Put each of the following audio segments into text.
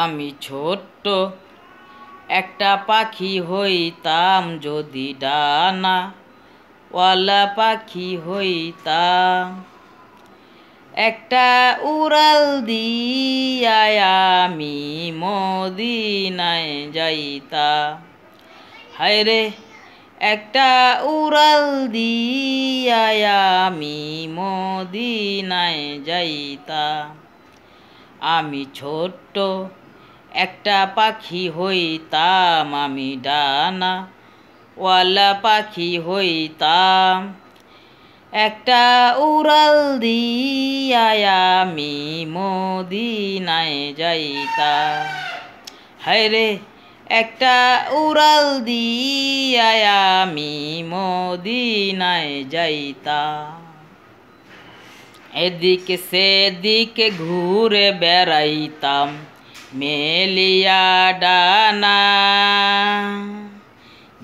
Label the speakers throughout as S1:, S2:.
S1: আমি ছোট্ট একটা পাখি হইতাম যদি ডানাওয়ালা পাখি হইতাম, একটা উড়াল দিয়া আমি মদিনায় যাইতাম। হায়রে একটা উড়াল দিয়া আমি মদিনায় যাইতাম। আমি ছোট্ট একটা পাখি হইতাম, আমি ডানাওয়ালা পাখি হইতাম, একটা উড়াল দিয়া আমি মদিনায় যাইতাম। হায়রে একটা উড়াল দিয়া আমি মদিনায় যাইতাম। এদিকে সেদিকে ঘুরে বেড়াইতাম মেলিয়া ডানা,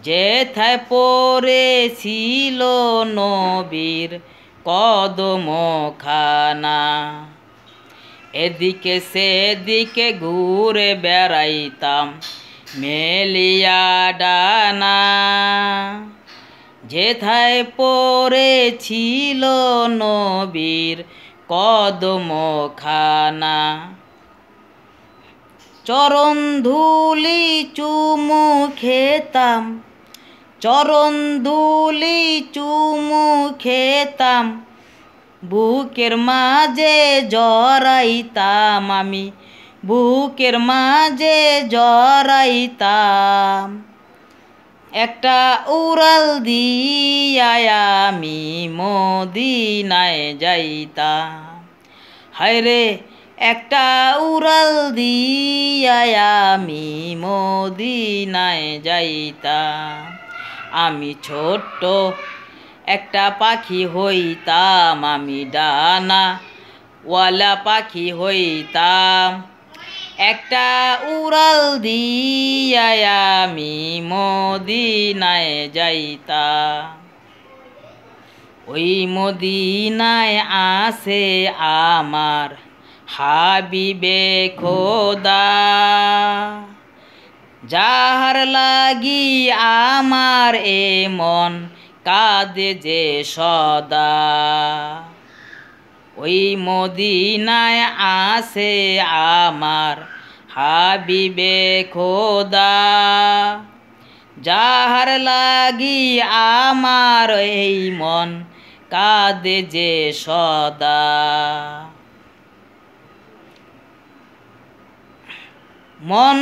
S1: যেথায় পড়েছিল নবীর কদমখানা। এদিকে সেদিকে ঘুরে বেড়াইতাম মেলিয়া ডানা, যেথায় পড়েছিল নবীর কদমখানা। চরণ ধুলি চুমু খেতাম, চরণ ধুলি চুমু খেতাম, বুকের মাঝে জড়াইতাম আমি, বুকের মাঝে জড়াইতাম। একটা উড়াল দিয়া আমি মদিনায় যাইতাম। হায়রে একটা উড়াল দিয়া আমি মদিনায় যাইতাম। আমি ছোট্ট একটা পাখি হইতাম, আমি ডানাওয়ালা পাখি হইতাম, একটা উড়াল দিয়া আমি মদিনায় যাইতাম। ওই মদিনায় আছে আমার হাবিবে খোদা, যাহার লাগি আমার এ মন কাঁদে যে সদা। ওই মদিনায় আছে আমার হাবিবে খোদা, যাহার লাগি আমার এই মন কাঁদে যে সদা। মন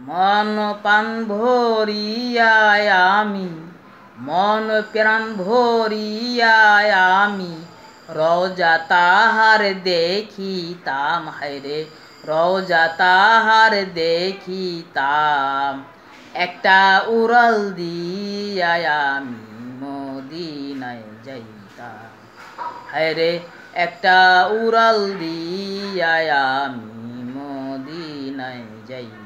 S1: মন প্রাণ ভরিয়া আমি, মন প্রাণ ভরিয়া আমি রওজা তাহার দেখিতাম। হায়রে রওজা তাহার দেখিতাম, একটা উড়াল দিয়া আমি মদিনায় যাইতাম। হায়রে একটা উড়াল দিয়া আমি মদিনায় যাইতাম।